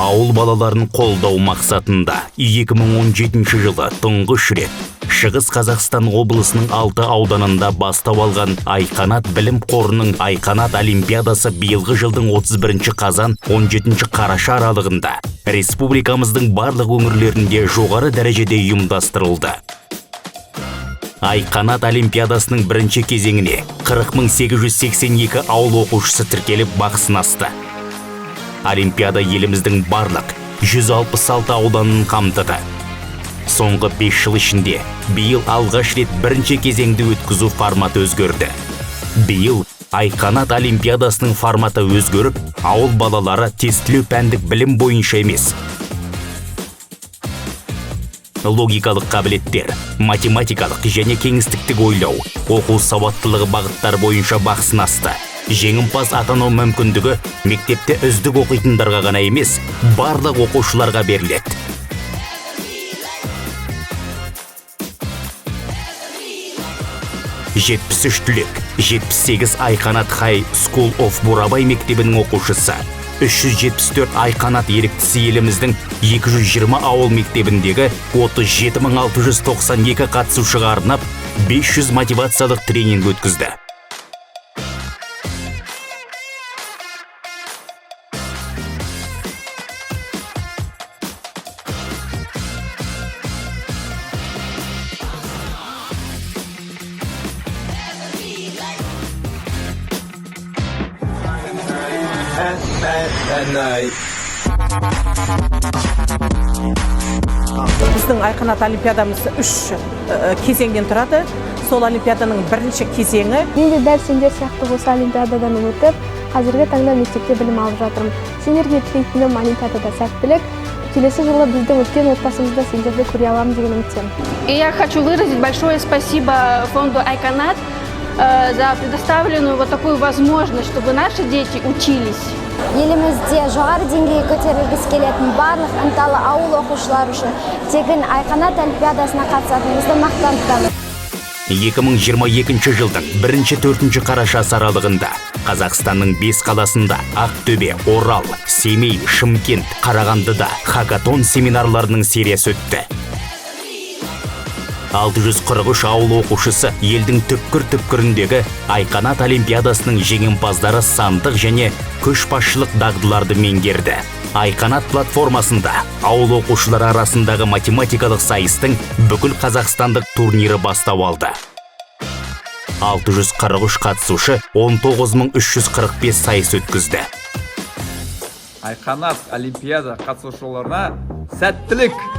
ауыл балаларын қолдау мақсатында 2017 жылы тұңғыш рет Шығыс Қазақстан облысының 6 ауданында бастау алған Айқанат білім қорының Айқанат олимпиадасы биылғы жылдың 31 қазан 17 қараша аралығында республикамыздың барлық өңірлерінде жоғары дәрежеде ұйымдастырылды. Айқанат олимпиадасының бірінші кезеңіне 40.882 ауыл оқушысы тіркеліп бақ сынасты. Олимпиада еліміздің барлық 166 ауданын қамтыды. Соңғы 5 жыл ішінде биыл алғаш рет бірінші кезеңді өткізу форматы өзгерді. Биыл Айқанат олимпиадасының форматы өзгеріп, ауыл балалары тестілеу пәндік білім бойынша емес, логикалық қабілеттер, математикалық және кеңістіктік ойлау, оқу сауаттылығы бағыттар бойынша бақ сынасты. Жеңімпаз атану мүмкіндігі мектепте үздік оқитындарға ғана емес, барлық оқушыларға беріледі. «73 түлек, 78 Айқанат Хай School of Бурабай мектебінің оқушысы, 374 Айқанат еріктісі еліміздің 220 ауыл мектебіндегі 37.692 қатысушыға арнап 500 мотивациялық тренинг өткізді. Біздің Айқанат олимпиадамыз 3 кезеңден тұрады. Сол олимпиаданың бірінші кезеңі. Мен де дәл сендер сияқты осы олимпиададан өтіп, қазіргі таңда мектепте білім алып жатырмын. Сендерге тілейтінім олимпиадада сәттілік. Келесі жылы біздің өткен отбасымызда сендерді көре аламын деген үміттемін. И я хочу выразить большое спасибо фонду Айканат за предоставленную вот такую возможность, чтобы наши дети учились. Елімізде жоғары деңгейге көтерілгісі келетін барлық ынталы ауыл оқушылары үшін тегін Айқанат олимпиадасына қатысатынымызды мақтан тұтамыз. 2022 жылдың 1-4 қарашасы аралығында Қазақстанның 5 қаласында Ақтөбе, Орал, Семей, Шымкент, Қарағандыда хакатон семинарларының сериясы өтті. 643 ауыл оқушысы елдің түпкір-түпкіріндегі Айқанат олимпиадасының жеңімпаздары сандық және көшбасшылық дағдыларды меңгерді. Айқанат платформасында ауыл оқушылары арасындағы математикалық сайыстың бүкіл қазақстандық турнирі бастау алды. 643 қатысушы 19.345 сайыс өткізді. Айқанат олимпиада қатысушыларына сәттілік!